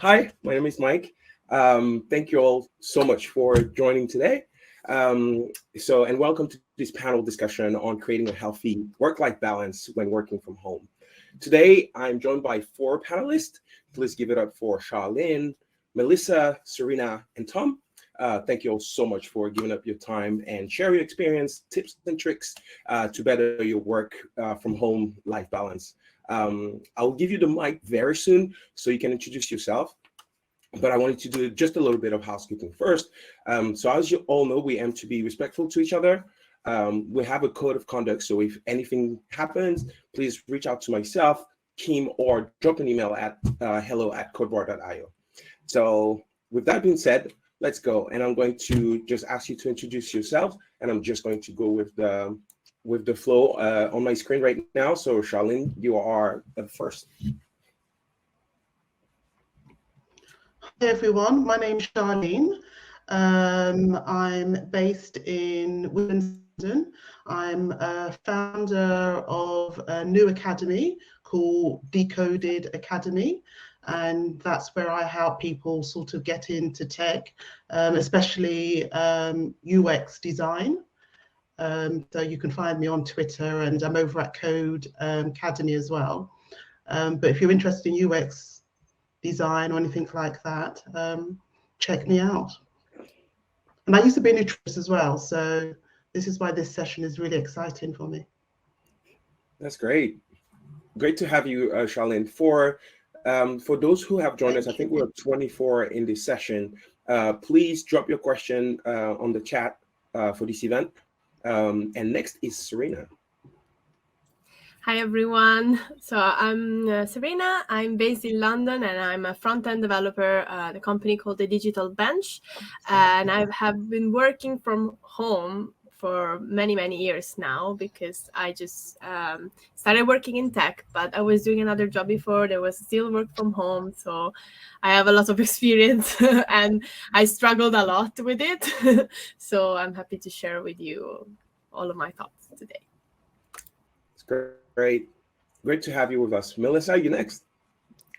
Hi, my name is Mike. Thank you all so much for joining today. And welcome to this panel discussion on creating a healthy work-life balance when working from home. Today, I'm joined by 4 panelists. Please give it up for Charlene, Melissa, Serena, and Tom. Thank you all so much for giving up your time and share your experience, tips and tricks to better your work from home life balance. I'll give you the mic very soon so you can introduce yourself. But I wanted to do just a little bit of housekeeping first. So as you all know, we aim to be respectful to each other. We have a code of conduct. So if anything happens, please reach out to myself, Kim, or drop an email at hello@codebar.io. So with that being said, let's go. And I'm going to just ask you to introduce yourself. And I'm just going to go with the flow on my screen right now. So Charlene, you are first. Hi everyone, my name's Charlene. I'm based in London. I'm a founder of a new academy called Decoded Academy, and that's where I help people sort of get into tech, especially UX design. So you can find me on Twitter, and I'm over at Code Academy as well. But if you're interested in UX design or anything like that, check me out. And I used to be a nutritionist as well, so this is why this session is really exciting for me. That's great. Great to have you, Charlene. For those who have joined us, I think we're 24 in this session. Please drop your question on the chat for this event. And next is Serena. Hi everyone. So I'm Serena. I'm based in London and I'm a front-end developer at a company called the Digital Bench. And I have been working from home for many years now because I just started working in tech, but I was doing another job before. There was still work from home. So I have a lot of experience and I struggled a lot with it. So I'm happy to share with you all of my thoughts today. It's great to have you with us. Melissa, you next.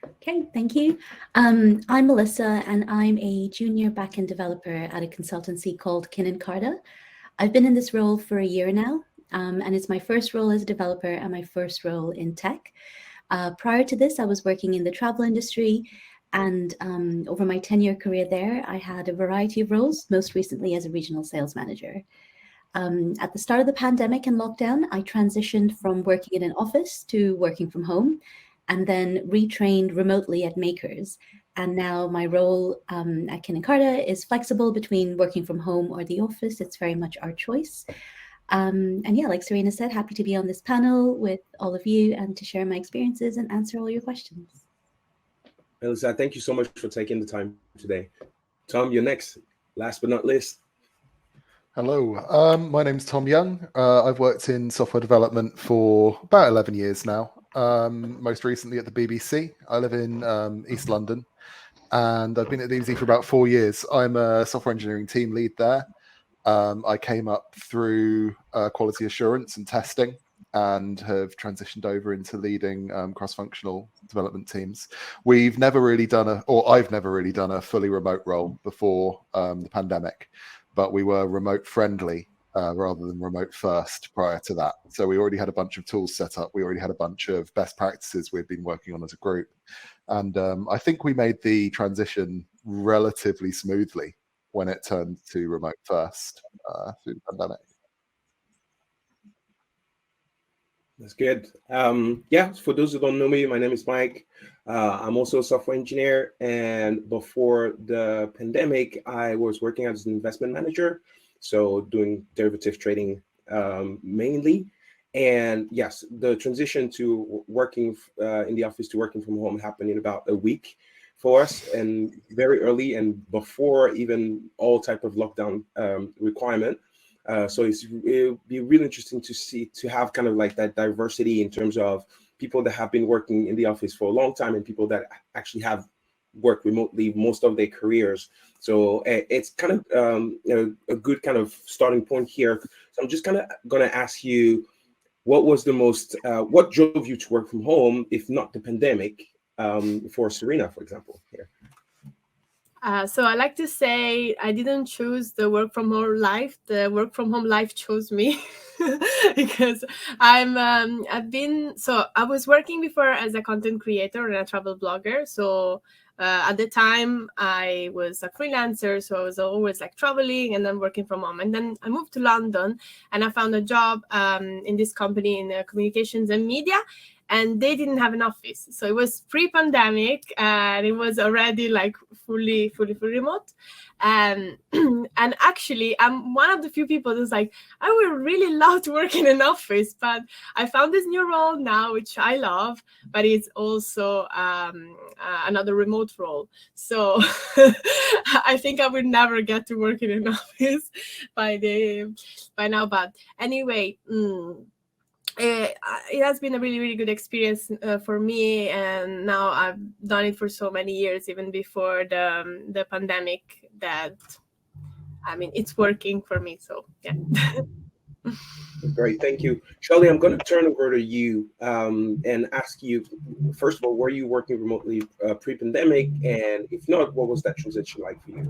Okay, thank you. I'm Melissa, and I'm a junior backend developer at a consultancy called Kin & Carta. I've been in this role for a year now, and it's my first role as a developer and my first role in tech. Prior to this, I was working in the travel industry, and over my 10-year career there, I had a variety of roles, most recently as a regional sales manager. At the start of the pandemic and lockdown, I transitioned from working in an office to working from home, and then retrained remotely at Makers. And now my role at Kin & Carta is flexible between working from home or the office. It's very much our choice. And yeah, like Serena said, happy to be on this panel with all of you and to share my experiences and answer all your questions. Melissa, thank you so much for taking the time today. Tom, you're next. Last but not least. Hello, my name's Tom Young. I've worked in software development for about 11 years now, most recently at the BBC. I live in East London, and I've been at the BBC for about 4 years. I'm a software engineering team lead there. I came up through quality assurance and testing and have transitioned over into leading cross-functional development teams. I've never really done a fully remote role before the pandemic. But we were remote friendly rather than remote first prior to that. So we already had a bunch of tools set up. We already had a bunch of best practices we've been working on as a group. And I think we made the transition relatively smoothly when it turned to remote first through the pandemic. That's good. Yeah, for those who don't know me, my name is Mike. I'm also a software engineer. And before the pandemic, I was working as an investment manager. So doing derivative trading mainly. And yes, the transition to working in the office to working from home happened in about a week for us, and very early and before even all type of lockdown requirement. So it'll be really interesting to have kind of like that diversity in terms of people that have been working in the office for a long time and people that actually have worked remotely most of their careers. So it's kind of a good kind of starting point here. So I'm just kind of going to ask you, what drove you to work from home, if not the pandemic, for Serena, for example, here? So I like to say I didn't choose the work from home life. The work from home life chose me because I was working before as a content creator and a travel blogger. So at the time I was a freelancer, so I was always like traveling and then working from home. And then I moved to London and I found a job in this company in communications and media. And they didn't have an office, so it was pre-pandemic, and it was already like fully remote. And and actually, I'm one of the few people that's like, I would really love to work in an office, but I found this new role now, which I love, but it's also another remote role. So I think I would never get to work in an office by now. But anyway. It has been a really good experience for me, and now I've done it for so many years, even before the pandemic, that I mean it's working for me. So yeah. Great, thank you, Shirley. I'm going to turn over to you and ask you, first of all, were you working remotely pre-pandemic, and if not, what was that transition like for you?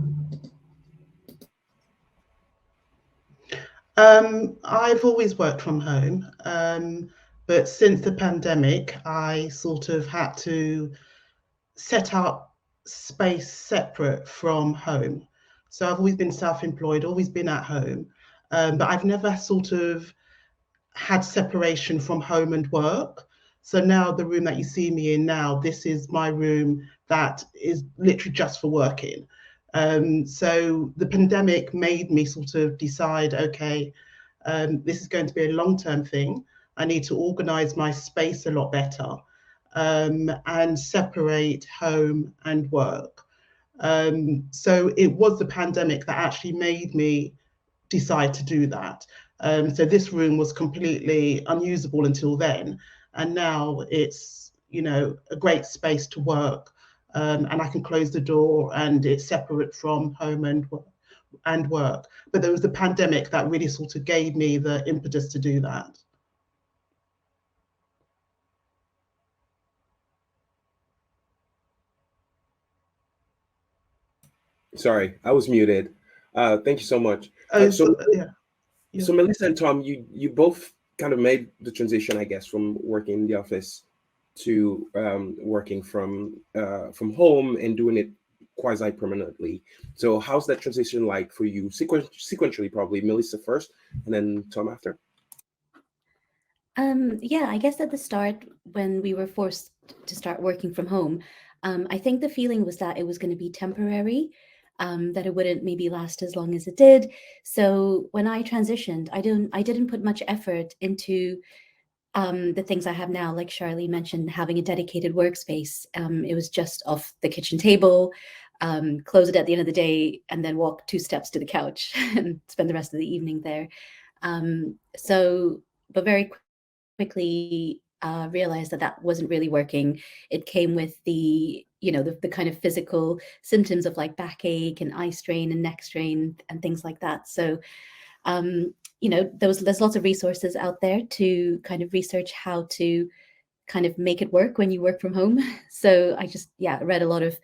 I've always worked from home, but since the pandemic, I sort of had to set up space separate from home. So I've always been self-employed, always been at home, but I've never sort of had separation from home and work. So now the room that you see me in now, this is my room that is literally just for working. So the pandemic made me sort of decide, okay, this is going to be a long-term thing. I need to organize my space a lot better and separate home and work. So it was the pandemic that actually made me decide to do that. So this room was completely unusable until then. And now it's, you know, a great space to work. And I can close the door and it's separate from home and work. But there was the pandemic that really sort of gave me the impetus to do that. Sorry, I was muted. Thank you so much. So Melissa and Tom, you both kind of made the transition, I guess, from working in the office to working from home and doing it quasi permanently. So how's that transition like for you? Sequentially, probably Melissa first, and then Tom after. Yeah, I guess at the start, when we were forced to start working from home, I think the feeling was that it was going to be temporary, that it wouldn't maybe last as long as it did. So when I transitioned, I didn't put much effort into the things I have now. Like Charlie mentioned, having a dedicated workspace. It was just off the kitchen table, close it at the end of the day, and then walk 2 steps to the couch and spend the rest of the evening there. But very quickly realized that wasn't really working. It came with the kind of physical symptoms of like backache and eye strain and neck strain and things like that. So there's lots of resources out there to kind of research how to kind of make it work when you work from home. So I just read a lot of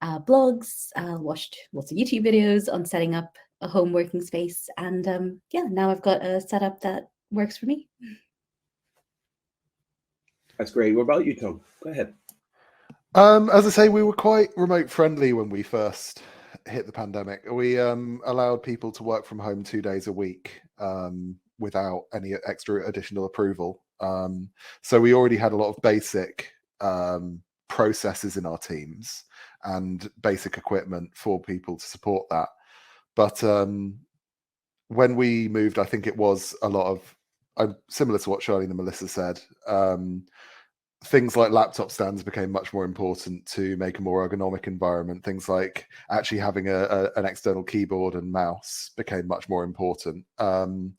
blogs, watched lots of YouTube videos on setting up a home working space, and now I've got a setup that works for me. That's great. What about you, Tom? Go ahead. As I say, we were quite remote friendly when we first hit the pandemic. We allowed people to work from home 2 days a week without any extra additional approval. So we already had a lot of basic processes in our teams and basic equipment for people to support that. But when we moved, I think it was a lot of similar to what Charlie and Melissa said. Things like laptop stands became much more important to make a more ergonomic environment. Things like actually having an external keyboard and mouse became much more important. And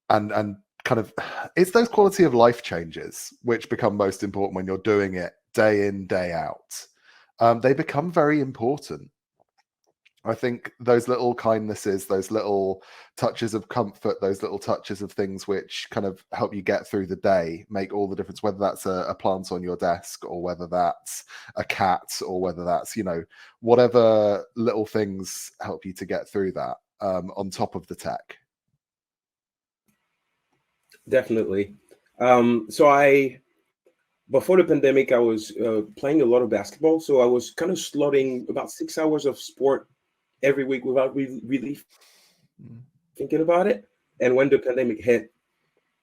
kind of, it's those quality of life changes which become most important when you're doing it day in, day out. They become very important. I think those little kindnesses, those little touches of comfort, those little touches of things which kind of help you get through the day make all the difference, whether that's a plant on your desk or whether that's a cat or whether that's, whatever little things help you to get through that on top of the tech. Definitely. Before the pandemic, I was playing a lot of basketball. So I was kind of slotting about 6 hours of sport every week without really thinking about it. And when the pandemic hit,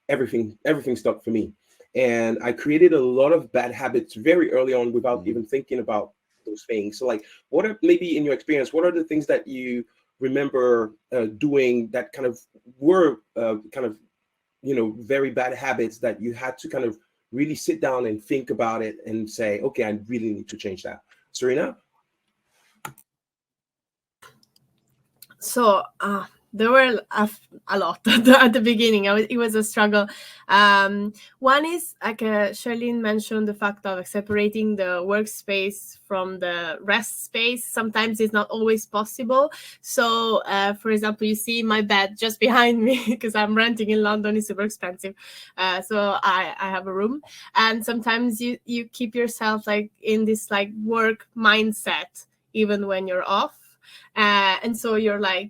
everything stopped for me. And I created a lot of bad habits very early on without even thinking about those things. So like, what are, maybe in your experience, what are the things that you remember doing that kind of were very bad habits that you had to kind of really sit down and think about it and say, okay, I really need to change that. Serena? So there were a lot at the beginning. It was a struggle. One is, like Charlene mentioned, the fact of separating the workspace from the rest space. Sometimes it's not always possible. So, for example, you see my bed just behind me because I'm renting in London. It's super expensive. So I have a room. And sometimes you keep yourself like in this like work mindset, even when you're off. And so you're like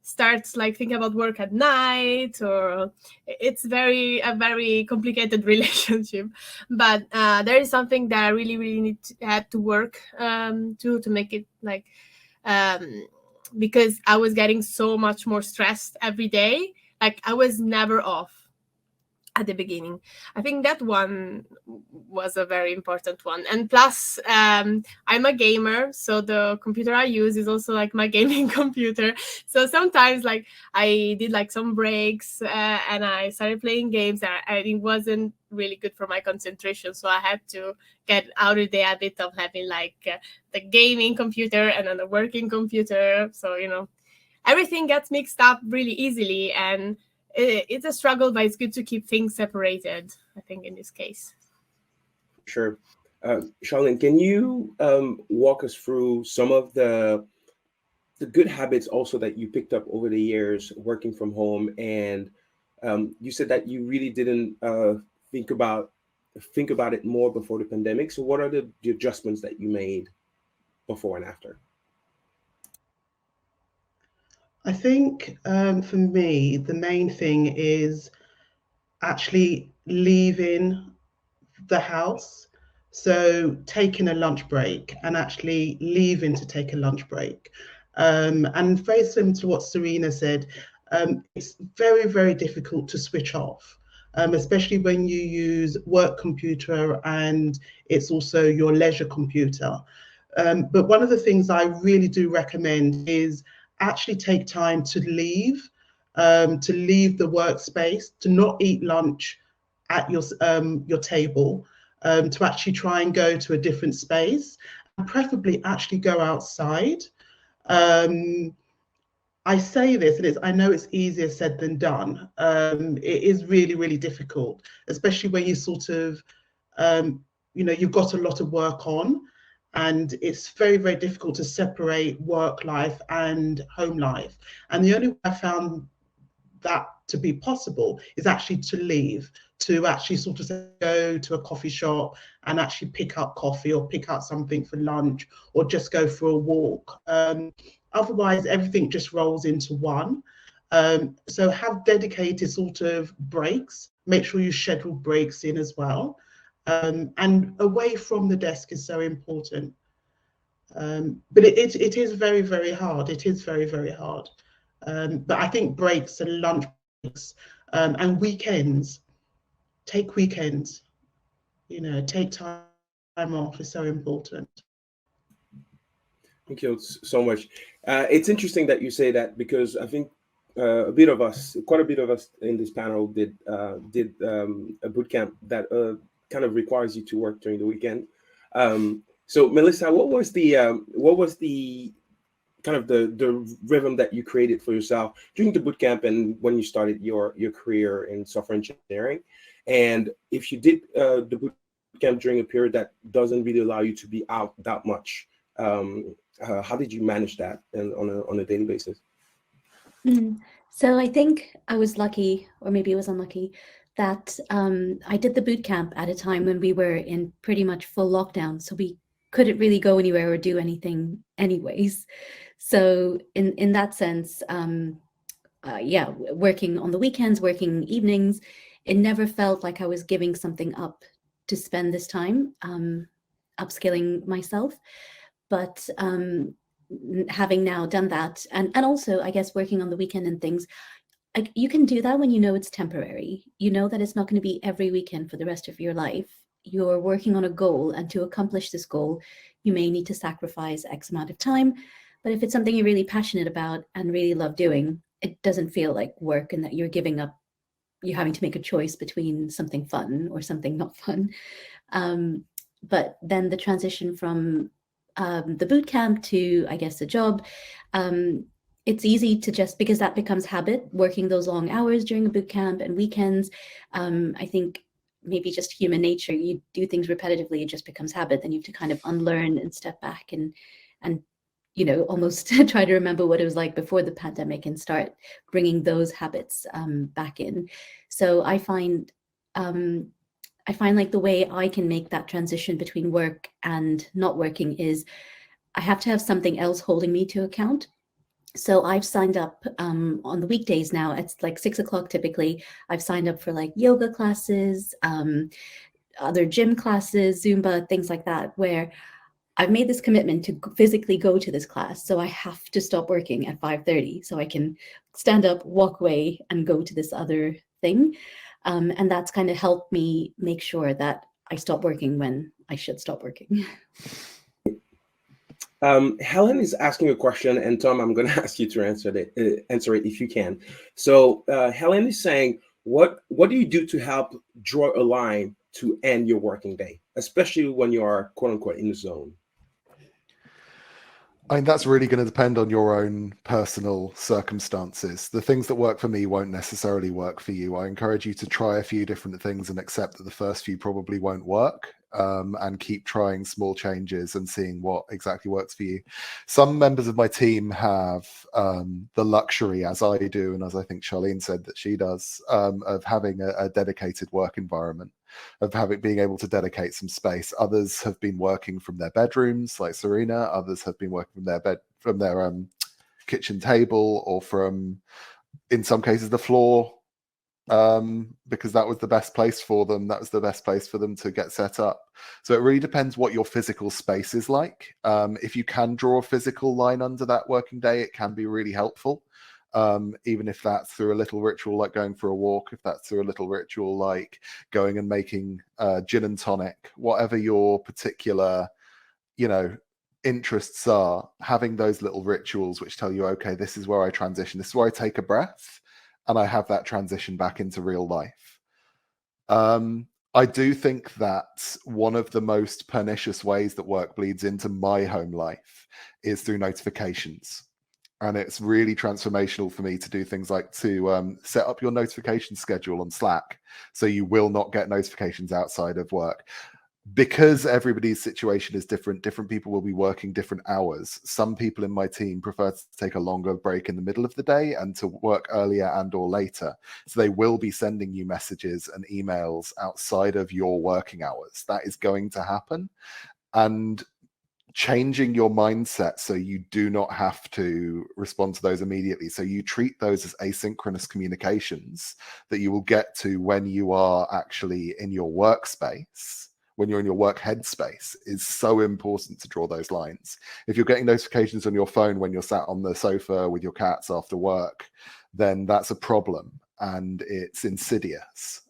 starts like thinking about work at night, or it's a very complicated relationship. But there is something that I really had to work to make it like because I was getting so much more stressed every day. Like I was never off at the beginning. I think that one was a very important one. And plus, I'm a gamer, so the computer I use is also like my gaming computer. So sometimes like I did like some breaks and I started playing games and it wasn't really good for my concentration. So I had to get out of the habit of having like the gaming computer and then the working computer. So, everything gets mixed up really easily, and it's a struggle, but it's good to keep things separated, I think, in this case. Sure. Charlene, can you walk us through some of the good habits also that you picked up over the years working from home? And you said that you really didn't think about it more before the pandemic. So what are the adjustments that you made before and after? I think for me, the main thing is actually leaving the house. So taking a lunch break and actually leaving to take a lunch break. And very similar to what Serena said, it's very difficult to switch off, especially when you use work computer and it's also your leisure computer. But one of the things I really do recommend is actually take time to leave the workspace, to not eat lunch at your table, to actually try and go to a different space, and preferably actually go outside. I say this, and I know it's easier said than done. It is really difficult, especially when you sort of, you've got a lot of work on, and it's very difficult to separate work life and home life. And the only way I found that to be possible is actually to leave, to actually sort of go to a coffee shop and actually pick up coffee or pick up something for lunch, or just go for a walk. Otherwise, everything just rolls into one. So have dedicated sort of breaks. Make sure you schedule breaks in as well. And away from the desk is so important. But it is very hard. It is very hard. But I think breaks and lunch breaks and weekends, take weekends, take time off is so important. Thank you so much. It's interesting that you say that, because I think quite a bit of us in this panel did a boot camp that kind of requires you to work during the weekend. So Melissa, what was the kind of the rhythm that you created for yourself during the boot camp and when you started your career in software engineering? And if you did the boot camp during a period that doesn't really allow you to be out that much, How did you manage that on a daily basis? So I think I was lucky, or maybe it was unlucky, that I did the boot camp at a time when we were in pretty much full lockdown. So we couldn't really go anywhere or do anything anyways. So in that sense, working on the weekends, working evenings, it never felt like I was giving something up to spend this time upskilling myself. But having now done that, and also I guess working on the weekend and things, you can do that when you know it's temporary. You know that it's not going to be every weekend for the rest of your life. You're working on a goal, and to accomplish this goal, you may need to sacrifice X amount of time. But if it's something you're really passionate about and really love doing, it doesn't feel like work and that you're giving up, you're having to make a choice between something fun or something not fun. But then the transition from the boot camp to, I guess, the job, it's easy to just, because that becomes habit, working those long hours during a boot camp and weekends. I think maybe just human nature, you do things repetitively, it just becomes habit. Then you have to kind of unlearn and step back and almost try to remember what it was like before the pandemic and start bringing those habits back in. So I find like the way I can make that transition between work and not working is I have to have something else holding me to account. So I've signed up on the weekdays now. It's like 6 o'clock typically. I've signed up for like yoga classes, other gym classes, Zumba, things like that, where I've made this commitment to physically go to this class. So I have to stop working at 5:30 so I can stand up, walk away, and go to this other thing. And that's kind of helped me make sure that I stop working when I should stop working. Helen is asking a question, and Tom, I'm going to ask you to answer it if you can. So Helen is saying, what do you do to help draw a line to end your working day, especially when you are quote unquote in the zone? I mean, that's really going to depend on your own personal circumstances. The things that work for me won't necessarily work for you. I encourage you to try a few different things and accept that the first few probably won't work, and keep trying small changes and seeing what exactly works for you. Some members of my team have the luxury, as I do, and as I think Charlene said that she does, of having a dedicated work environment, of being able to dedicate some space. Others have been working from their bedrooms, like Serena. Others have been working from their kitchen table, or from, in some cases, the floor, because that was the best place for them. That was the best place for them to get set up. So it really depends what your physical space is like. If you can draw a physical line under that working day, it can be really helpful. Even if that's through a little ritual like going for a walk, if that's through a little ritual like going and making gin and tonic, whatever your particular, interests are, having those little rituals which tell you, okay, this is where I transition, this is where I take a breath, and I have that transition back into real life. I do think that one of the most pernicious ways that work bleeds into my home life is through notifications. And it's really transformational for me to do things like to set up your notification schedule on Slack so you will not get notifications outside of work. Because everybody's situation is different, different people will be working different hours. Some people in my team prefer to take a longer break in the middle of the day and to work earlier and or later. So they will be sending you messages and emails outside of your working hours. That is going to happen. And changing your mindset so you do not have to respond to those immediately. So you treat those as asynchronous communications that you will get to when you are actually in your workspace, when you're in your work headspace, is so important to draw those lines. If you're getting notifications on your phone when you're sat on the sofa with your cats after work, then that's a problem and it's insidious.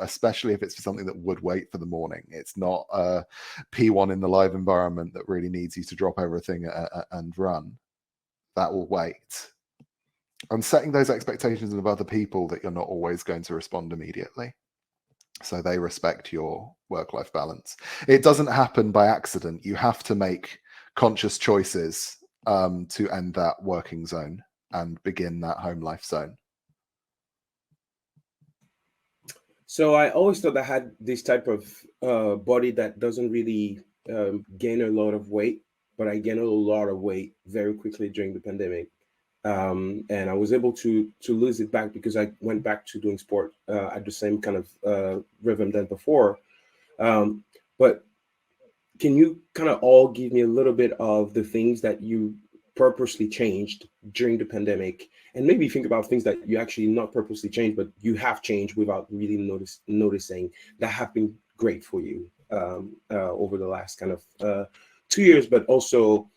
Especially if it's for something that would wait for the morning. It's not a P1 in the live environment that really needs you to drop everything and run. That will wait. And setting those expectations of other people that you're not always going to respond immediately, so they respect your work-life balance. It doesn't happen by accident. You have to make conscious choices to end that working zone and begin that home life zone. So I always thought I had this type of body that doesn't really gain a lot of weight. but I gained a lot of weight very quickly during the pandemic. And I was able to lose it back because I went back to doing sport at the same kind of rhythm than before. But can you kind of all give me a little bit of the things that you purposely changed during the pandemic, and maybe think about things that you actually not purposely changed, but you have changed without really noticing, that have been great for you over the last kind of 2 years, but also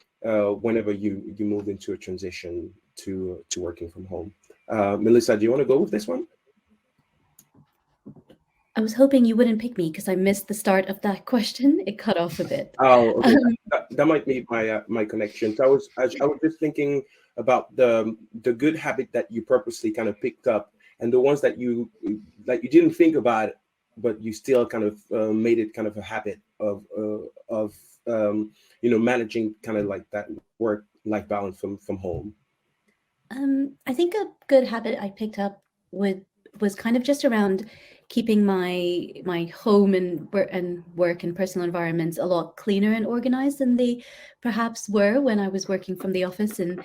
whenever you moved into a transition to working from home. Melissa, do you want to go with this one? I was hoping you wouldn't pick me because I missed the start of that question. It cut off a bit. Oh, okay. That might be my connection. So I was just thinking about the good habit that you purposely kind of picked up, and the ones that you didn't think about, but you still kind of made it kind of a habit of managing kind of like that work-life balance from home. I think a good habit I picked up was kind of just around keeping my home and work and personal environments a lot cleaner and organized than they perhaps were when I was working from the office and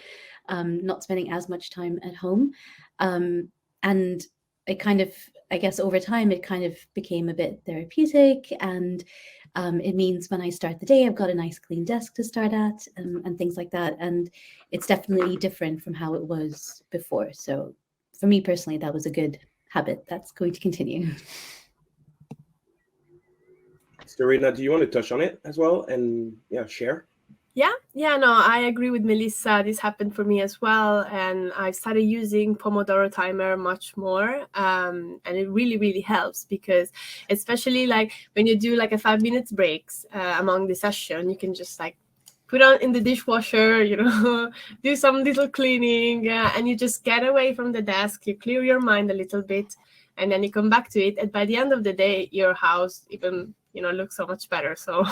not spending as much time at home. And it kind of, I guess over time, it kind of became a bit therapeutic, and it means when I start the day, I've got a nice clean desk to start at and things like that. And it's definitely different from how it was before. So for me personally, that was a good habit that's going to continue. Serena, do you want to touch on it as well and share? Yeah, no, I agree with Melissa. This happened for me as well, and I started using Pomodoro timer much more, and it really, really helps, because especially like when you do like a 5 minutes breaks among the session, you can just like put on in the dishwasher, do some little cleaning, and you just get away from the desk, you clear your mind a little bit, and then you come back to it. And by the end of the day, your house even, looks so much better. So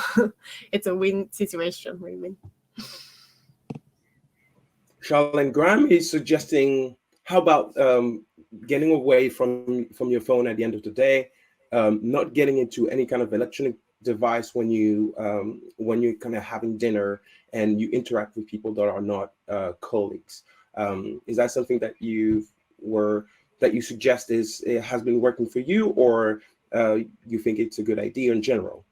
it's a win situation, win-win. Charlene, Graham is suggesting, how about getting away from your phone at the end of the day, not getting into any kind of electronic device when you're kind of having dinner and you interact with people that are not colleagues. Is that something that you suggest has been working for you, or you think it's a good idea in general?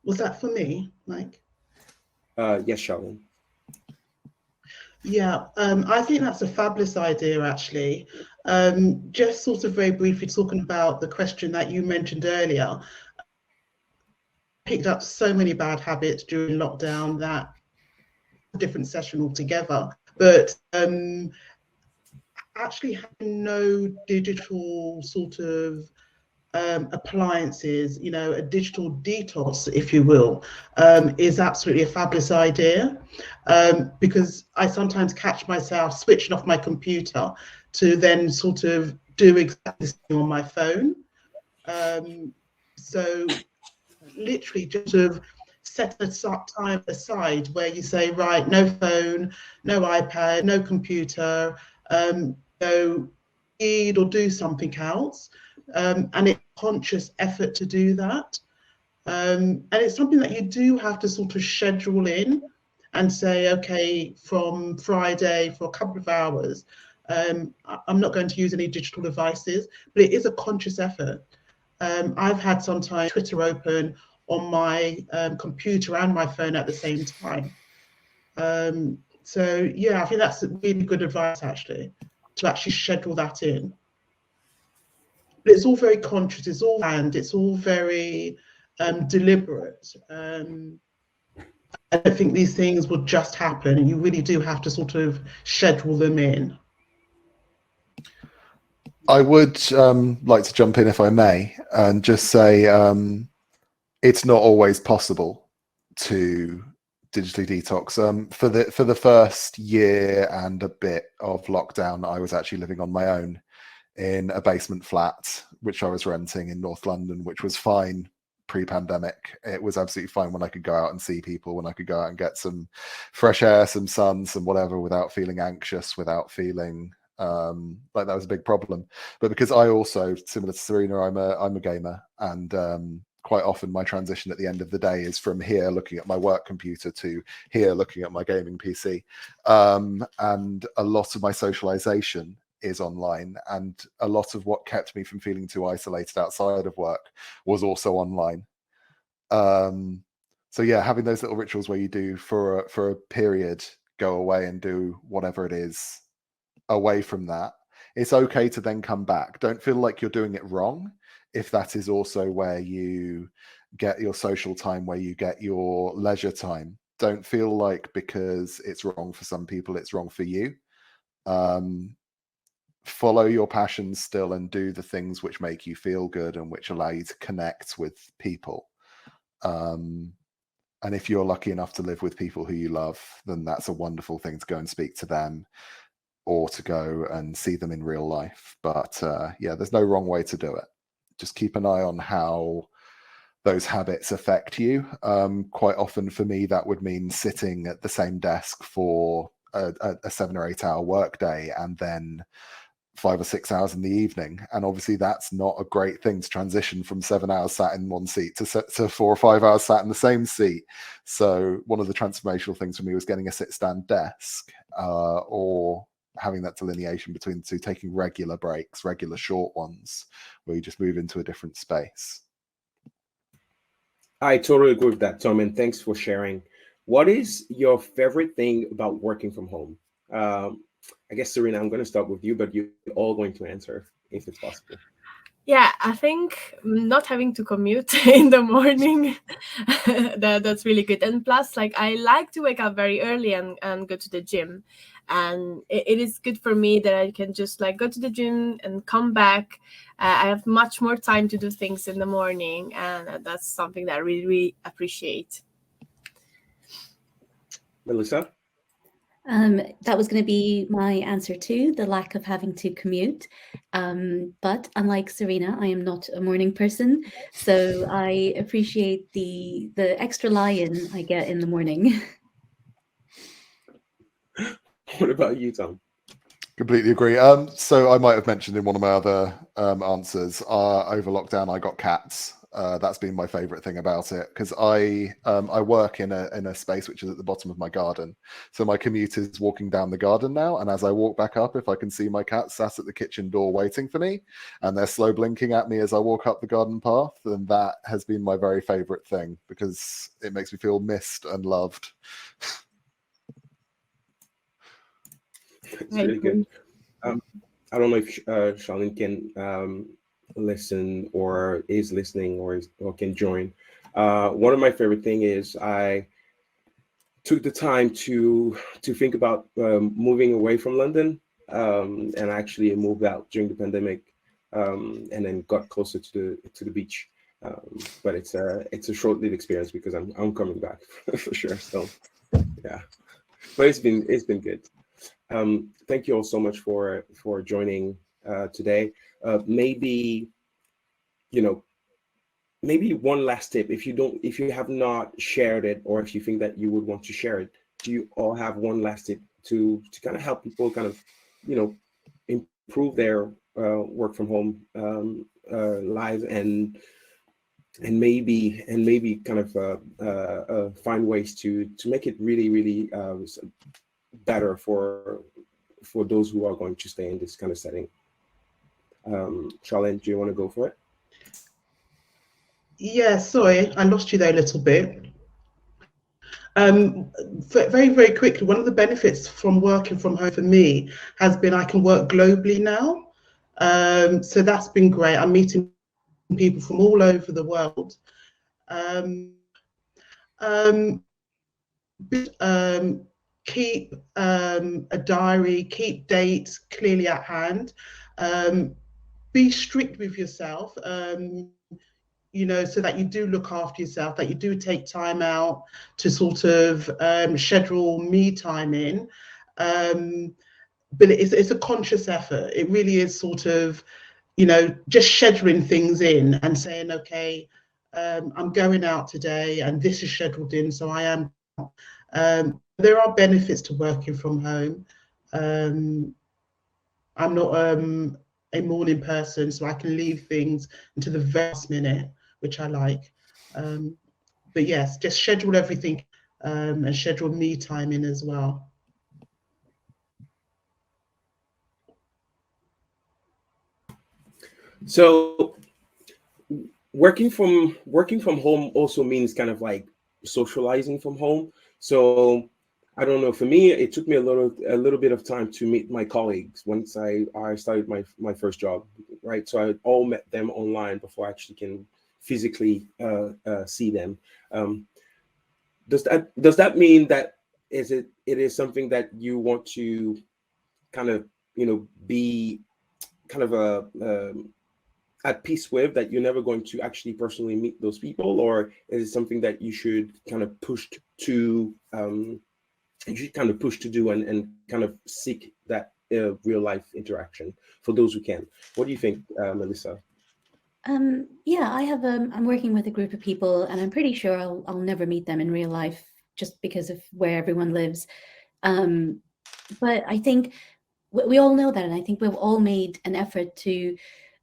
Was that for me, Mike? Yes, Charlene. Yeah, I think that's a fabulous idea, actually. Just sort of very briefly talking about the question that you mentioned earlier, picked up so many bad habits during lockdown that a different session altogether. But actually having no digital sort of appliances, a digital detox, if you will, is absolutely a fabulous idea, because I sometimes catch myself switching off my computer to then sort of do exactly the same on my phone. So literally just sort of set a time aside where you say, right, no phone, no iPad, no computer, go read or do something else. And it's a conscious effort to do that. And it's something that you do have to sort of schedule in and say, okay, from Friday for a couple of hours, I'm not going to use any digital devices, but it is a conscious effort. I've had sometimes Twitter open on my computer and my phone at the same time. So yeah, I think that's really good advice, actually, to actually schedule that in. But it's all very conscious, it's all planned, it's all very deliberate. I don't think these things will just happen. You really do have to sort of schedule them in. I would like to jump in, if I may, and just say it's not always possible to digitally detox. For the first year and a bit of lockdown, I was actually living on my own in a basement flat, which I was renting in North London, which was fine pre-pandemic. It was absolutely fine when I could go out and see people, when I could go out and get some fresh air, some sun, some whatever, without feeling anxious, without feeling like that was a big problem. But because I also, similar to Serena, I'm a gamer, and quite often my transition at the end of the day is from here looking at my work computer to here looking at my gaming PC. And a lot of my socialization is online, and a lot of what kept me from feeling too isolated outside of work was also online. So yeah, having those little rituals where you do for a period, go away and do whatever it is away from that. It's okay to then come back. Don't feel like you're doing it wrong if that is also where you get your social time, where you get your leisure time. Don't feel like because it's wrong for some people, it's wrong for you. Follow your passions still and do the things which make you feel good and which allow you to connect with people. And if you're lucky enough to live with people who you love, then that's a wonderful thing to go and speak to them or to go and see them in real life. But yeah, there's no wrong way to do it. Just keep an eye on how those habits affect you. Quite often for me, that would mean sitting at the same desk for a 7 or 8 hour work day and then 5 or 6 hours in the evening. And obviously that's not a great thing to transition from 7 hours sat in one seat to 4 or 5 hours sat in the same seat. So one of the transformational things for me was getting a sit-stand desk, or having that delineation between the two, taking regular breaks, regular short ones, where you just move into a different space. I totally agree with that, Tom, and thanks for sharing. What is your favorite thing about working from home? I guess, Serena, I'm going to start with you, but you're all going to answer if it's possible. Yeah, I think not having to commute in the morning, that's really good. And plus, like, I like to wake up very early and go to the gym. And it is good for me that I can just like go to the gym and come back. I have much more time to do things in the morning. And that's something that I really, really appreciate. Melissa? That was going to be my answer too, the lack of having to commute. But unlike Serena, I am not a morning person, so I appreciate the extra lie-in I get in the morning. What about you, Tom? Completely agree. So I might have mentioned in one of my other answers, over lockdown, I got cats. That's been my favorite thing about it, because I work in a space which is at the bottom of my garden. So my commute is walking down the garden now. And as I walk back up, if I can see my cats sat at the kitchen door waiting for me, and they're slow blinking at me as I walk up the garden path, then that has been my very favorite thing, because it makes me feel missed and loved. It's really good. I don't know if Charlene can listen or is listening or can join. One of my favorite thing is I took the time to think about moving away from London, and actually moved out during the pandemic, and then got closer to the beach. But it's a short-lived experience because I'm coming back for sure. So yeah, but it's been good. Thank you all so much for joining today. Maybe one last tip. If you have not shared it, or if you think that you would want to share it, do you all have one last tip to kind of help people kind of improve their work from home lives and maybe kind of find ways to make it really better for those who are going to stay in this kind of setting? Charlene, do you want to go for it? Yeah, sorry, I lost you there a little bit. Very, very quickly, one of the benefits from working from home for me has been I can work globally now. So that's been great. I'm meeting people from all over the world. Keep a diary, keep dates clearly at hand. Be strict with yourself, so that you do look after yourself, that you do take time out to sort of schedule me time in. But it's a conscious effort. It really is sort of, just scheduling things in and saying, okay, I'm going out today and this is scheduled in, so I am. There are benefits to working from home. I'm not a morning person, so I can leave things until the very last minute, which I like. But yes, just schedule everything and schedule me time in as well. So working from home also means kind of like socializing from home. So I don't know, for me it took me a little bit of time to meet my colleagues once I started my first job, right? So I all met them online before I actually can physically see them. Does that mean that it is something that you want to kind of, be kind of at peace with, that you're never going to actually personally meet those people, or is it something that you should kind of push to do and kind of seek that real life interaction for those who can? What do you think, Melissa? Yeah, I'm working with a group of people, and I'm pretty sure I'll never meet them in real life just because of where everyone lives. But I think we all know that, and I think we've all made an effort to,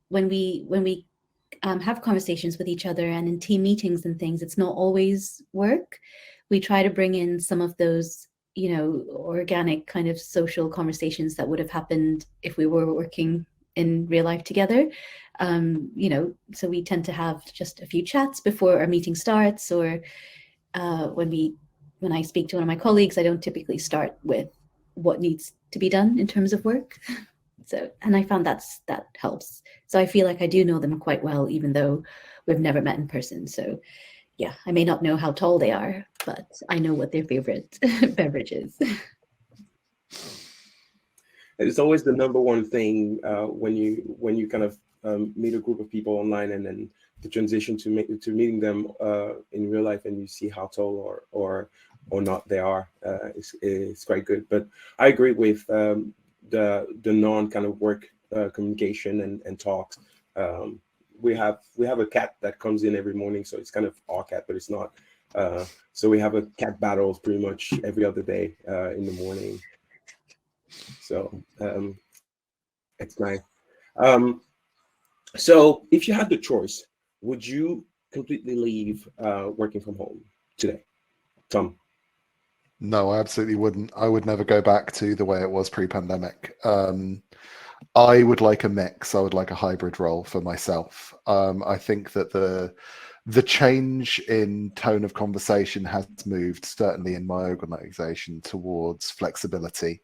when we have conversations with each other and in team meetings and things, it's not always work. We try to bring in some of those, organic kind of social conversations that would have happened if we were working in real life together. So we tend to have just a few chats before our meeting starts, or when I speak to one of my colleagues, I don't typically start with what needs to be done in terms of work. So, and I found that helps. So I feel like I do know them quite well, even though we've never met in person. So yeah, I may not know how tall they are, but I know what their favorite beverage is. It's always the number one thing when you kind of meet a group of people online, and then the transition to meeting them in real life, and you see how tall or not they are. Is quite good. But I agree with the non kind of work communication and talks. We have a cat that comes in every morning, so it's kind of our cat, but it's not. So we have a cat battle pretty much every other day in the morning. So it's nice. So if you had the choice, would you completely leave working from home today, Tom? No, I absolutely wouldn't. I would never go back to the way it was pre-pandemic. I would like a mix. I would like a hybrid role for myself. I think that the change in tone of conversation has moved, certainly in my organization, towards flexibility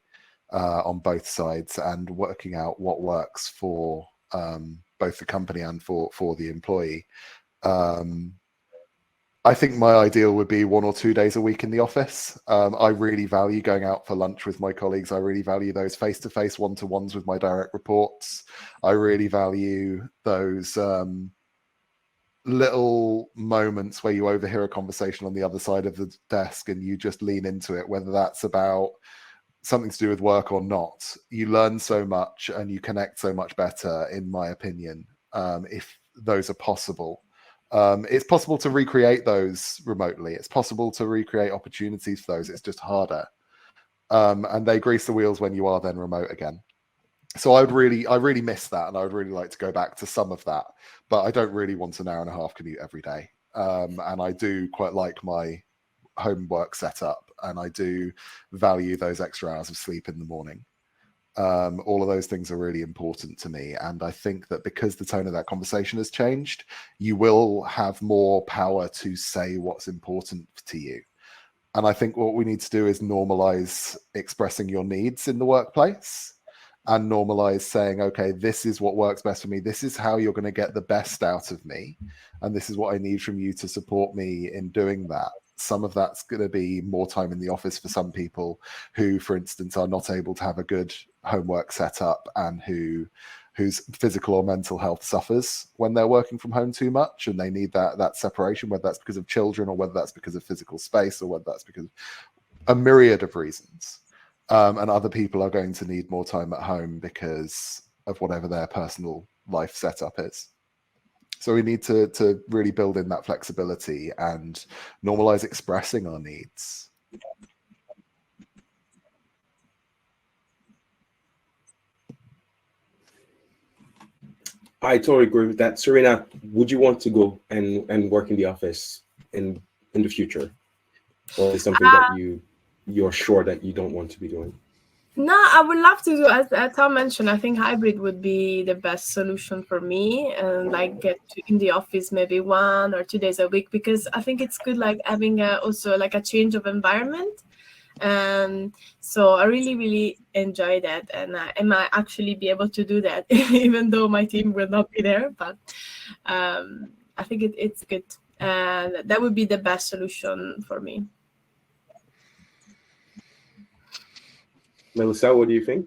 on both sides and working out what works for both the company and for the employee. I think my ideal would be 1 or 2 days a week in the office. I really value going out for lunch with my colleagues. I really value those face-to-face one-to-ones with my direct reports. I really value those little moments where you overhear a conversation on the other side of the desk and you just lean into it, whether that's about something to do with work or not. You learn so much and you connect so much better, in my opinion, if those are possible. It's possible to recreate those remotely. It's possible to recreate opportunities for those. It's just harder. And they grease the wheels when you are then remote again. So I really miss that, and I would really like to go back to some of that. But I don't really want an hour and a half commute every day. And I do quite like my homework setup, and I do value those extra hours of sleep in the morning. All of those things are really important to me, and I think that because the tone of that conversation has changed, you will have more power to say what's important to you. And I think what we need to do is normalize expressing your needs in the workplace, and normalize saying, okay, this is what works best for me, this is how you're going to get the best out of me, and this is what I need from you to support me in doing that. Some of that's going to be more time in the office for some people who, for instance, are not able to have a good homework setup and whose physical or mental health suffers when they're working from home too much, and they need that separation, whether that's because of children or whether that's because of physical space or whether that's because of a myriad of reasons. And other people are going to need more time at home because of whatever their personal life setup is. So we need to really build in that flexibility and normalize expressing our needs. I totally agree with that. Serena, would you want to go and work in the office in the future, or is it something that you're sure that you don't want to be doing? No, I would love to do, as Tom mentioned, I think hybrid would be the best solution for me, and like get in the office maybe 1 or 2 days a week, because I think it's good, like having also like a change of environment. So I really, really enjoy that, and I might actually be able to do that even though my team will not be there. But I think it's good, and that would be the best solution for me. Melissa, what do you think?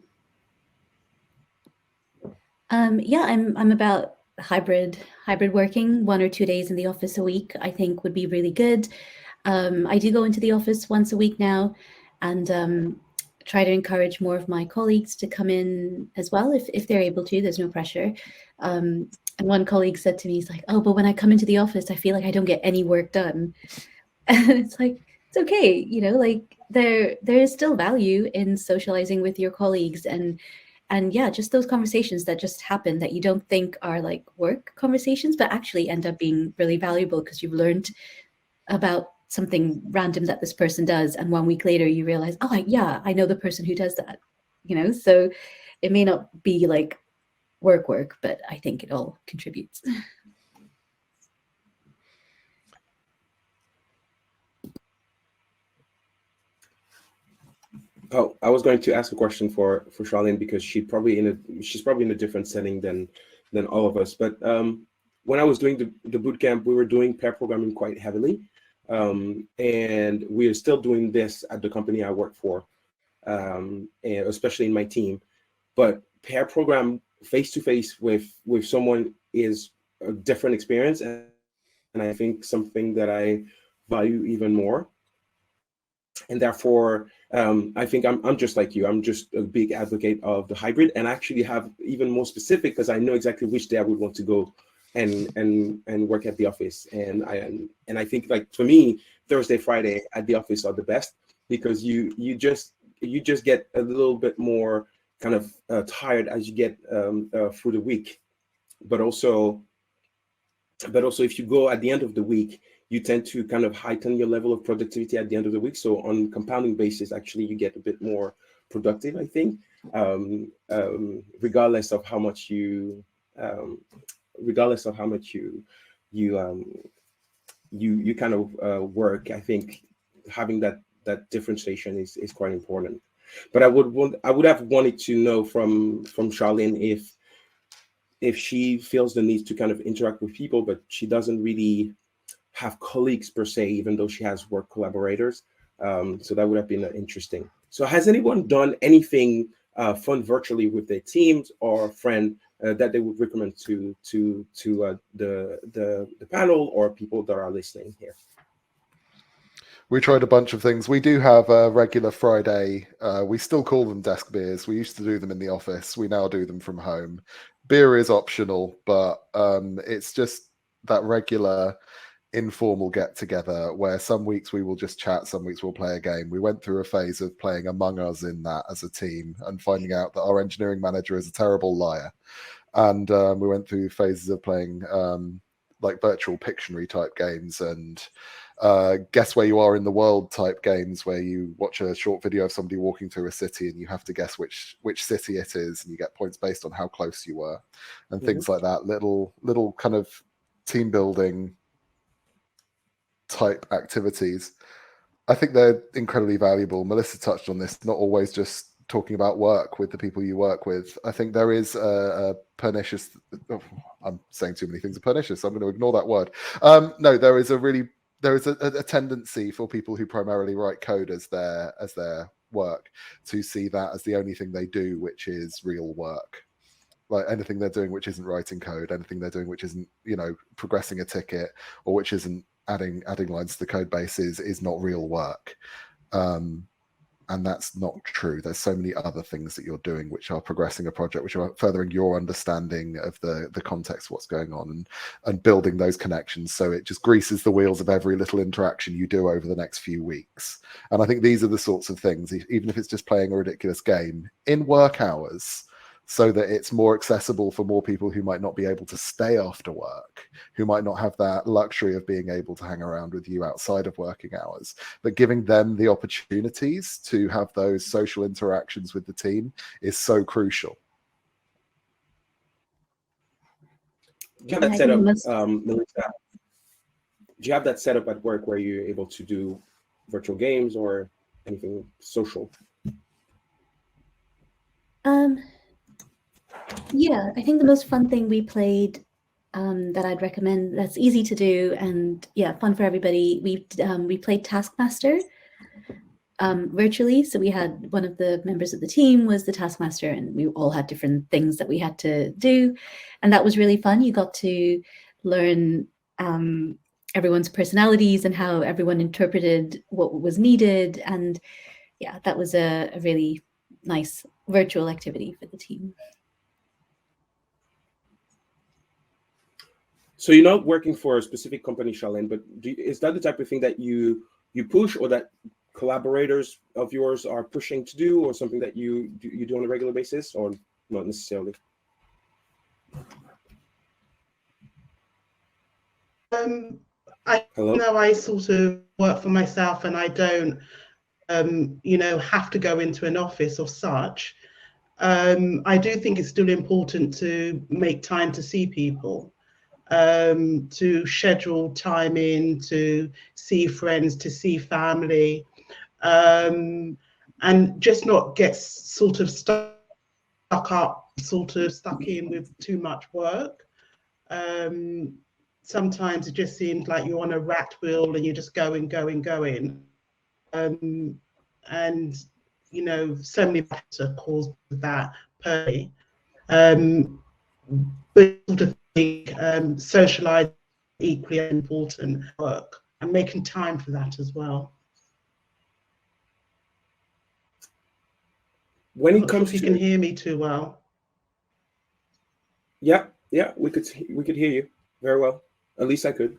Yeah, I'm about hybrid working. 1 or 2 days in the office a week, I think, would be really good. I do go into the office once a week now, and try to encourage more of my colleagues to come in as well if they're able to. There's no pressure. And one colleague said to me, he's like, "Oh, but when I come into the office, I feel like I don't get any work done." And it's like, it's okay, you know, like there is still value in socializing with your colleagues, and yeah, just those conversations that just happen that you don't think are like work conversations, but actually end up being really valuable because you've learned about something random that this person does, and 1 week later you realize, oh yeah, I know the person who does that, you know. So it may not be like work, but I think it all contributes. Oh, I was going to ask a question for Charlene, because she's probably in a different setting than all of us. But when I was doing the boot camp, we were doing pair programming quite heavily, and we are still doing this at the company I work for, and especially in my team. But pair program face to face with someone is a different experience, and I think something that I value even more. And therefore, I think I'm just like you. I'm just a big advocate of the hybrid, and actually have even more specific, because I know exactly which day I would want to go and work at the office. And I think, like, for me, Thursday, Friday at the office are the best, because you just get a little bit more kind of tired as you get through the week. But also if you go at the end of the week, you tend to kind of heighten your level of productivity at the end of the week. So on compounding basis, actually, you get a bit more productive, I think, regardless of how much you kind of work. I think having that differentiation is quite important. But I would have wanted to know from Charlene if she feels the need to kind of interact with people, but she doesn't really have colleagues per se, even though she has work collaborators. So that would have been interesting. So has anyone done anything fun virtually with their teams or friend that they would recommend to the panel or people that are listening here? We tried a bunch of things. We do have a regular Friday. We still call them desk beers. We used to do them in the office. We now do them from home. Beer is optional, but it's just that regular informal get together where some weeks we will just chat, some weeks we'll play a game. We went through a phase of playing Among Us in that as a team and finding out that our engineering manager is a terrible liar. And we went through phases of playing like virtual Pictionary type games and guess where you are in the world type games, where you watch a short video of somebody walking through a city and you have to guess which city it is, and you get points based on how close you were, and things like that. Little kind of team building type activities. I think they're incredibly valuable. Melissa touched on this, not always just talking about work with the people you work with. I think there is a pernicious, I'm saying too many things are pernicious, so I'm going to ignore that word. No, there is a tendency for people who primarily write code as their work to see that as the only thing they do, which is real work. Like anything they're doing which isn't writing code, anything they're doing which isn't, progressing a ticket, or which isn't adding lines to the code base is not real work. And that's not true. There's so many other things that you're doing which are progressing a project, which are furthering your understanding of the context of what's going on, and building those connections. So it just greases the wheels of every little interaction you do over the next few weeks. And I think these are the sorts of things, even if it's just playing a ridiculous game in work hours, so that it's more accessible for more people who might not be able to stay after work, who might not have that luxury of being able to hang around with you outside of working hours, but giving them the opportunities to have those social interactions with the team is so crucial. Do you have that set up, Melissa? Do you have that set up at work where you're able to do virtual games or anything social? Yeah, I think the most fun thing we played that I'd recommend, that's easy to do and yeah, fun for everybody. We played Taskmaster virtually. So we had one of the members of the team was the Taskmaster, and we all had different things that we had to do, and that was really fun. You got to learn everyone's personalities and how everyone interpreted what was needed, and yeah, that was a really nice virtual activity for the team. So you're not working for a specific company, Charlene, but is that the type of thing that you push, or that collaborators of yours are pushing to do, or something that you do on a regular basis, or not necessarily? I sort of work for myself, and I don't, have to go into an office or such. I do think it's still important to make time to see people, to schedule time in, to see friends, to see family, and just not get sort of stuck in with too much work. Sometimes it just seems like you're on a rat wheel and you're just going. And, so many factors cause that personally. But sort of think socialize equally important work, and making time for that as well. When it comes to, you can hear me too well. Yeah, we could hear you very well. At least I could.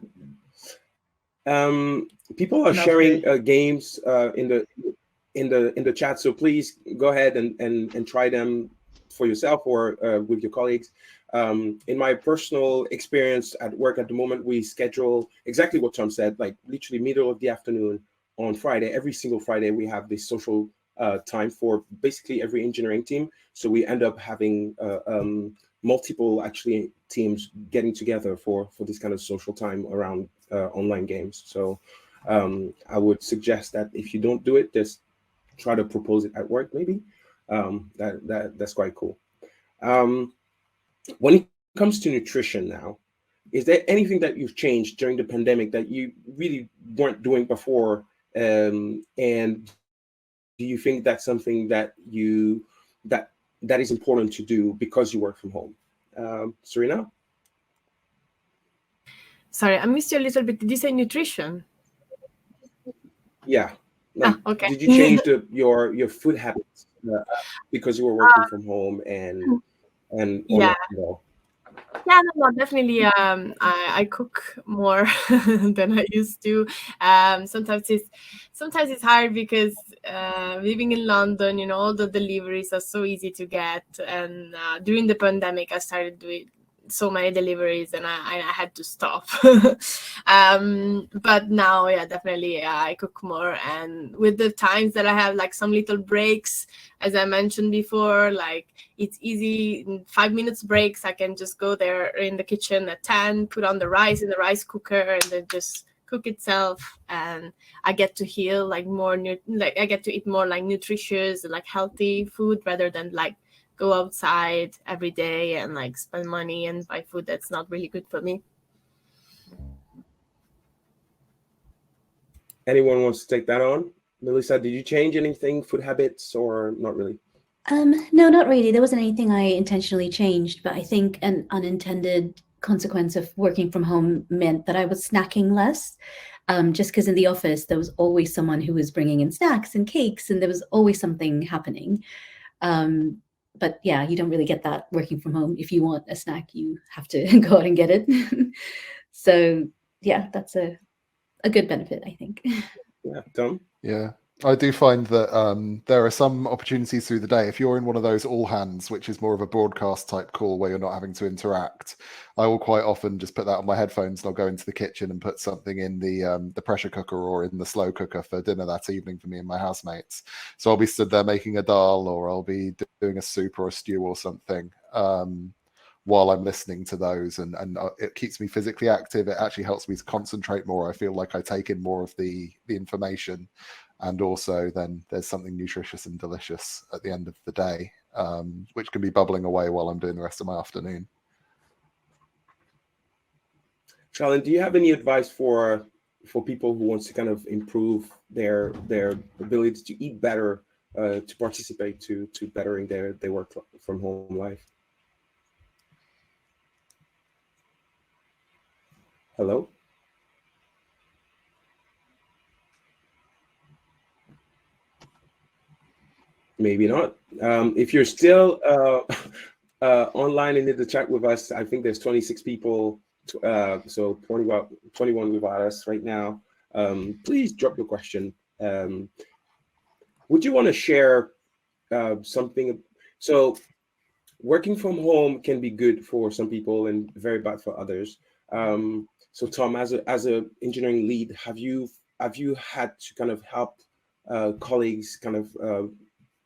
People are sharing games in the chat, so please go ahead and try them for yourself or with your colleagues. In my personal experience at work at the moment, we schedule exactly what Tom said, like literally middle of the afternoon on Friday. Every single Friday, we have this social time for basically every engineering team. So we end up having multiple actually teams getting together for this kind of social time around online games. So I would suggest that if you don't do it, just try to propose it at work, maybe. That's quite cool. When it comes to nutrition now, is there anything that you've changed during the pandemic that you really weren't doing before? And do you think that's something that that is important to do because you work from home? Serena? Sorry, I missed you a little bit. Did you say nutrition? Yeah. Okay. Did you change your food habits because you were working from home and yeah. Yeah, no, definitely. I cook more than I used to. Sometimes it's hard because living in London, all the deliveries are so easy to get. And during the pandemic, I started doing so many deliveries, and I had to stop. But now, yeah, definitely, I cook more. And with the times that I have, like some little breaks, as I mentioned before, like it's easy, in 5 minutes breaks, I can just go there in the kitchen at 10, put on the rice in the rice cooker, and then just cook itself. And I get to heal like more, I get to eat more like nutritious, like healthy food, rather than like go outside every day and like spend money and buy food that's not really good for me. Anyone wants to take that on? Melissa, did you change anything, food habits, or not really? No, not really. There wasn't anything I intentionally changed, but I think an unintended consequence of working from home meant that I was snacking less, just because in the office there was always someone who was bringing in snacks and cakes, and there was always something happening. But yeah, you don't really get that working from home. If you want a snack, you have to go out and get it. So yeah, that's a good benefit, I think. Yeah, Tom? Yeah. I do find that there are some opportunities through the day. If you're in one of those all hands, which is more of a broadcast type call where you're not having to interact, I will quite often just put that on my headphones and I'll go into the kitchen and put something in the pressure cooker or in the slow cooker for dinner that evening for me and my housemates. So I'll be stood there making a dal, or I'll be doing a soup or a stew or something while I'm listening to those, and it keeps me physically active. It actually helps me to concentrate more. I feel like I take in more of the information. And also then there's something nutritious and delicious at the end of the day, which can be bubbling away while I'm doing the rest of my afternoon. Charlene, do you have any advice for people who wants to kind of improve their ability to eat better, to participate to bettering their work from home life? Hello? Maybe not. If you're still online and in the chat with us, I think there's 26 people, so 21 without us right now. Please drop your question. Would you want to share something? So working from home can be good for some people and very bad for others. So Tom, as a engineering lead, have you had to kind of help colleagues kind of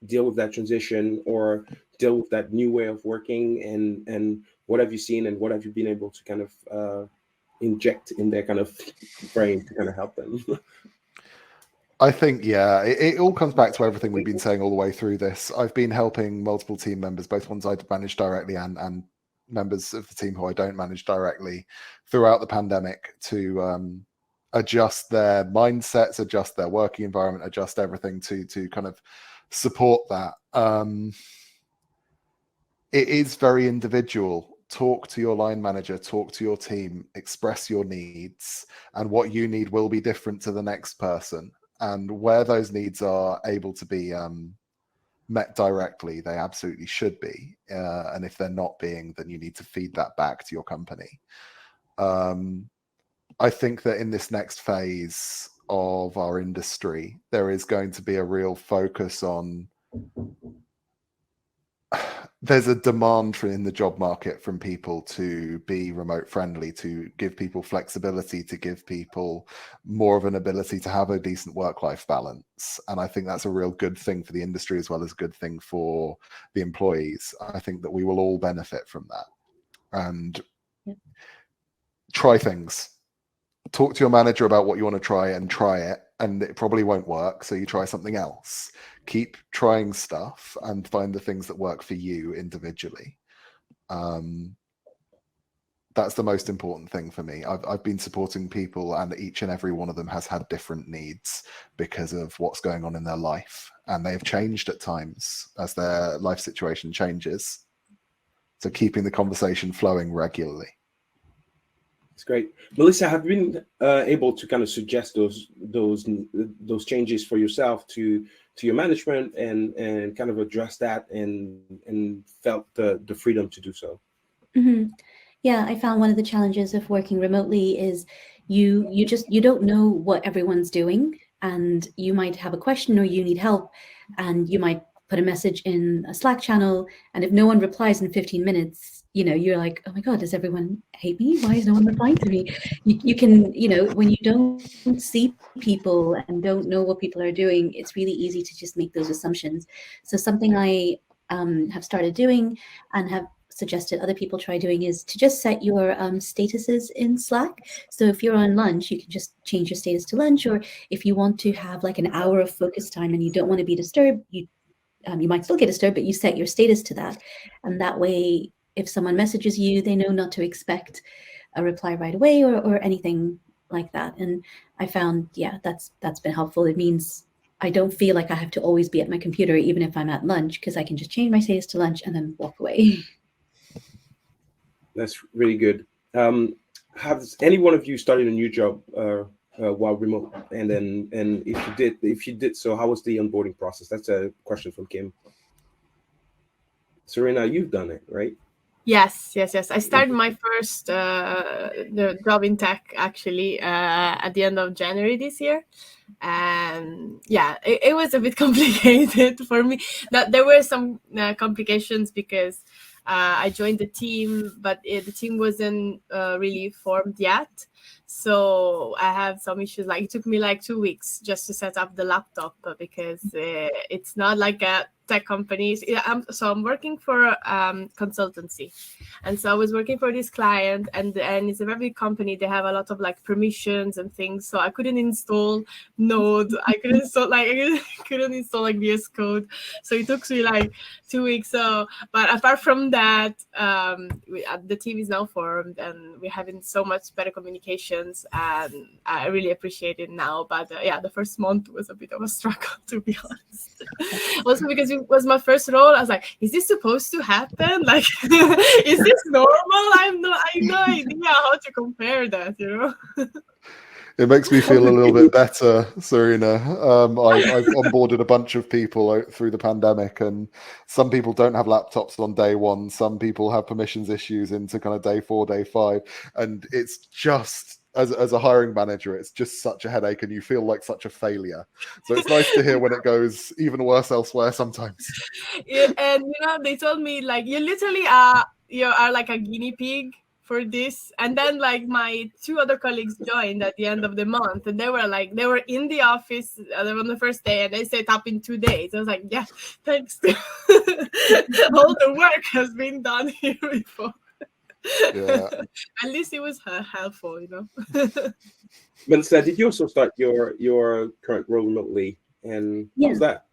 deal with that transition or deal with that new way of working, and what have you seen and what have you been able to kind of inject in their kind of brain to kind of help them? I think, yeah, it all comes back to everything we've been saying all the way through this. I've been helping multiple team members, both ones I manage directly and members of the team who I don't manage directly, throughout the pandemic to adjust their mindsets, adjust their working environment, adjust everything to kind of support that. It is very individual. Talk to your line manager, talk to your team, express your needs, and what you need will be different to the next person. And where those needs are able to be met directly, they absolutely should be. And if they're not being, then you need to feed that back to your company. I think that in this next phase of our industry, there is going to be a real focus on, there's a demand in the job market from people to be remote friendly, to give people flexibility, to give people more of an ability to have a decent work-life balance. And I think that's a real good thing for the industry as well as a good thing for the employees. I think that we will all benefit from that. And try things. Talk to your manager about what you want to try it, and it probably won't work, so you try something else. Keep trying stuff and find the things that work for you individually. That's the most important thing for me. I've been supporting people, and each and every one of them has had different needs because of what's going on in their life, and they've changed at times as their life situation changes. So keeping the conversation flowing regularly. It's great. Melissa, have you been able to kind of suggest those changes for yourself to your management and kind of address that and felt the freedom to do so? Mm-hmm. Yeah, I found one of the challenges of working remotely is you don't know what everyone's doing, and you might have a question or you need help, and you might put a message in a Slack channel, and if no one replies in 15 minutes, you're like, oh my God, does everyone hate me? Why is no one replying to me? You can, when you don't see people and don't know what people are doing, it's really easy to just make those assumptions. So something I have started doing and have suggested other people try doing is to just set your statuses in Slack. So if you're on lunch, you can just change your status to lunch, or if you want to have like an hour of focus time and you don't want to be disturbed, you might still get disturbed, but you set your status to that. And that way, if someone messages you, they know not to expect a reply right away or anything like that. And I found, that's been helpful. It means I don't feel like I have to always be at my computer, even if I'm at lunch, because I can just change my status to lunch and then walk away. That's really good. Has any one of you started a new job while remote? And if you did so, how was the onboarding process? That's a question from Kim. Serena, you've done it, right? Yes. I started my first the job in tech actually at the end of January this year. And yeah, it was a bit complicated for me. That there were some complications because I joined the team, but the team wasn't really formed yet. So I had some issues. Like it took me like 2 weeks just to set up the laptop because it's not like a tech company. So I'm working for consultancy, and so I was working for this client, and it's a very big company. They have a lot of like permissions and things. So I couldn't install Node. I couldn't install like VS Code. So it took me like 2 weeks. So, but apart from that, the team is now formed, and we're having so much better communications, and I really appreciate it now. But yeah, the first month was a bit of a struggle, to be honest. Also because it was my first role, I was like, is this supposed to happen? Like, is this normal? I have no idea how to compare that, you know? It makes me feel a little bit better, Serena. I've onboarded a bunch of people through the pandemic, and some people don't have laptops on day one. Some people have permissions issues into kind of day 4, day 5. And it's just, as a hiring manager, it's just such a headache, and you feel like such a failure. So it's nice to hear when it goes even worse elsewhere sometimes. Yeah, and you know, they told me like, you literally are like a guinea pig for this. And then like my 2 other colleagues joined at the end of the month, and they were in the office on the first day, and they set up in 2 days. I was like, yeah, thanks. All the work has been done here before. Yeah. At least it was helpful, you know. Melissa, did you also start your current role remotely? And how was that?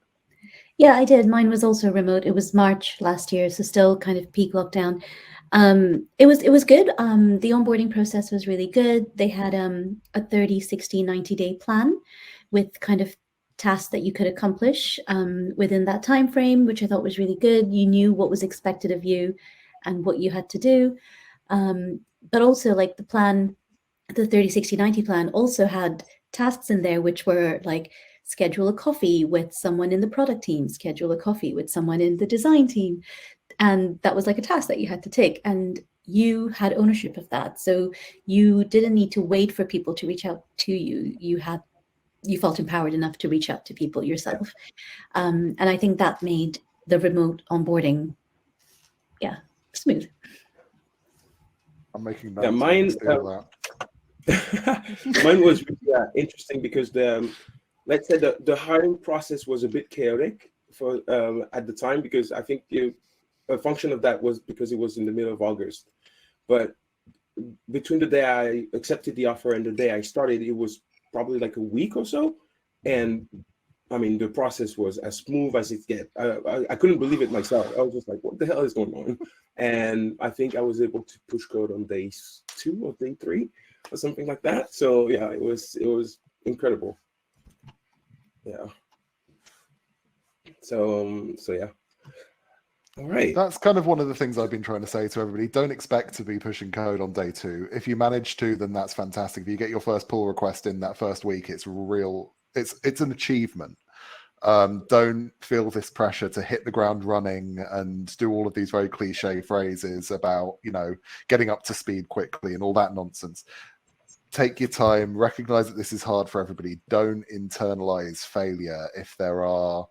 Yeah, I did. Mine was also remote. It was March last year, so still kind of peak lockdown. It was good. The onboarding process was really good. They had a 30, 60, 90-day plan with kind of tasks that you could accomplish within that time frame, which I thought was really good. You knew what was expected of you and what you had to do. But also like the plan, the 30, 60, 90 plan also had tasks in there which were like schedule a coffee with someone in the product team, schedule a coffee with someone in the design team. And that was like a task that you had to take, and you had ownership of that. So you didn't need to wait for people to reach out to you. You felt empowered enough to reach out to people yourself. And I think that made the remote onboarding, smooth. I'm making notes. Yeah, mine was really interesting because let's say the hiring process was a bit chaotic for at the time, because I think a function of that was because it was in the middle of August. But between the day I accepted the offer and the day I started, it was probably like a week or so. And I mean, the process was as smooth as it gets. I couldn't believe it myself. I was just like, what the hell is going on? And I think I was able to push code on day 2 or day 3 or something like that. So yeah, it was incredible. Yeah. So yeah. All right. That's kind of one of the things I've been trying to say to everybody. Don't expect to be pushing code on day 2. If you manage to, then that's fantastic. If you get your first pull request in that first week, it's an achievement. Don't feel this pressure to hit the ground running and do all of these very cliche phrases about, getting up to speed quickly and all that nonsense. Take your time, recognize that this is hard for everybody. Don't internalize failure if there are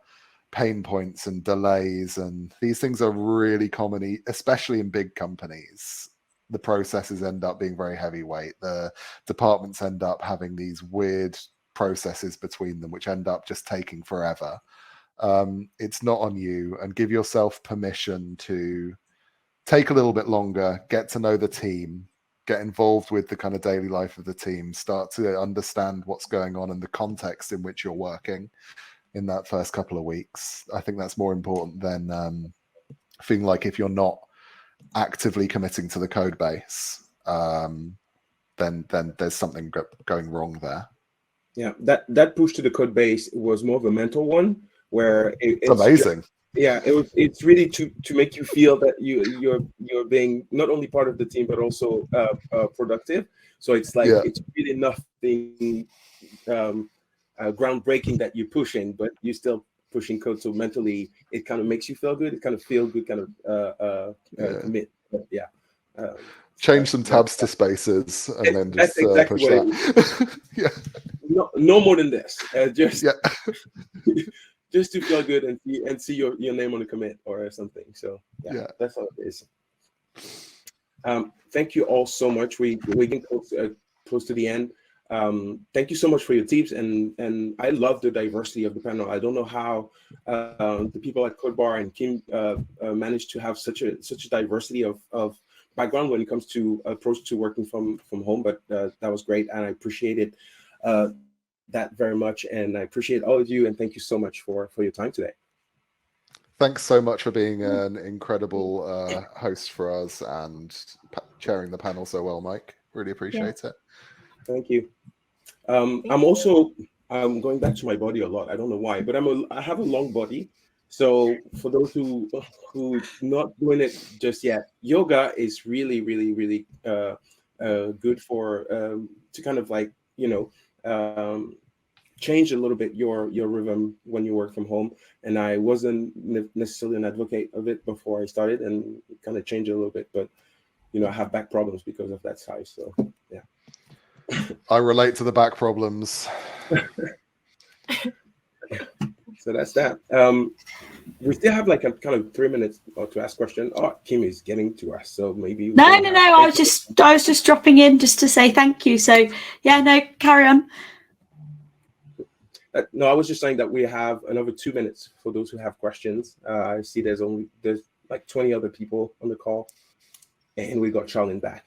pain points and delays, and these things are really common, especially in big companies. The processes end up being very heavyweight. The departments end up having these weird processes between them which end up just taking forever. It's not on you, and give yourself permission to take a little bit longer, get to know the team, get involved with the kind of daily life of the team, start to understand what's going on and the context in which you're working in that first couple of weeks. I think that's more important than feeling like if you're not actively committing to the code base, then there's something going wrong there. Yeah, that push to the code base was more of a mental one, where it's amazing. It's really to make you feel that you're being not only part of the team but also productive. So it's like it's really nothing groundbreaking that you're pushing, but you're still pushing code. So mentally, it kind of makes you feel good. It kind of feel good, kind of commit. But change some tabs to spaces and then just exactly push that. no more than this. Just Yeah. just to feel good and see your name on the commit or something. So yeah. That's all it is. Thank you all so much. We're getting close to the end. Thank you so much for your tips, and I love the diversity of the panel. I don't know how the people at Codebar and Kim managed to have such a diversity of background when it comes to approach to working from home, but that was great, and I appreciated that very much, and I appreciate all of you, and thank you so much for your time today. Thanks so much for being an incredible host for us and chairing the panel so well, Mike. Really appreciate it. Thank you. I'm going back to my body a lot. I don't know why, but I have a long body. So for those who not doing it just yet, yoga is really, really, really good for to kind of like, change a little bit your rhythm when you work from home. And I wasn't necessarily an advocate of it before I started, and it kind of changed a little bit. But I have back problems because of that size. So yeah. I relate to the back problems. So that's that. We still have like a kind of 3 minutes to ask questions. Oh, Kim is getting to us, so maybe. No. I was just dropping in just to say thank you. So yeah, no, carry on. No, I was just saying that we have another 2 minutes for those who have questions. I see there's like 20 other people on the call, and we got Charlene back.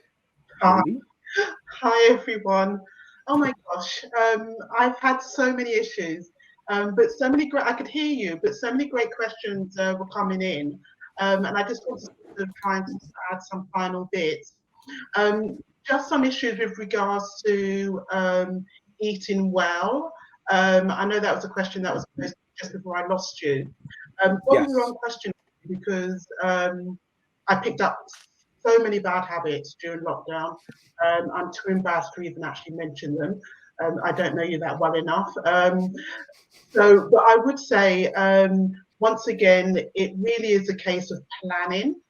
Hi everyone. Oh my gosh, I've had so many issues, but so many great. I could hear you, but so many great questions were coming in, and I just wanted to try and add some final bits. Just some issues with regards to eating well. I know that was a question that was posed just before I lost you. Probably the wrong question, because I picked up so many bad habits during lockdown. I'm too embarrassed to even actually mention them. I don't know you that well enough. But I would say, once again, it really is a case of planning.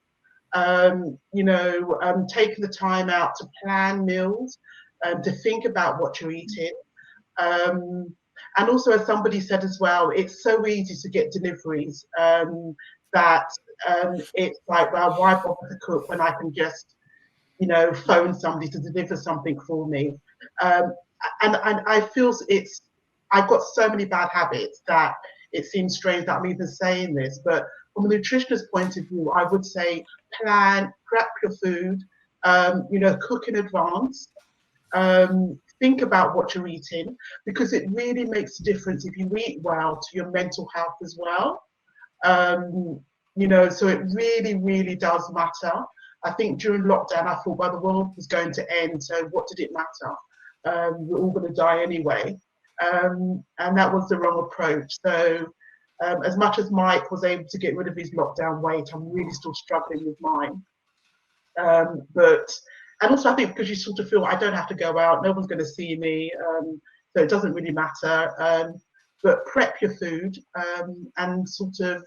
Taking the time out to plan meals, to think about what you're eating. And also, as somebody said as well, it's so easy to get deliveries that it's like, well, why bother to cook when I can just, phone somebody to deliver something for me. And I feel I've got so many bad habits that it seems strange that I'm even saying this, but from a nutritionist point of view, I would say prep your food, cook in advance, think about what you're eating, because it really makes a difference if you eat well to your mental health as well. So it really, really does matter. I think during lockdown, I thought, well, the world was going to end, so what did it matter? We're all going to die anyway. And that was the wrong approach. So as much as Mike was able to get rid of his lockdown weight, I'm really still struggling with mine. And also I think because you sort of feel, I don't have to go out, no one's going to see me, so it doesn't really matter. But prep your food and sort of,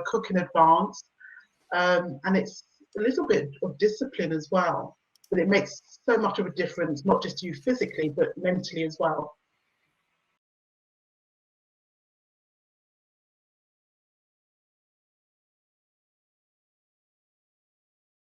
cook in advance. And it's a little bit of discipline as well, but it makes so much of a difference, not just to you physically, but mentally as well.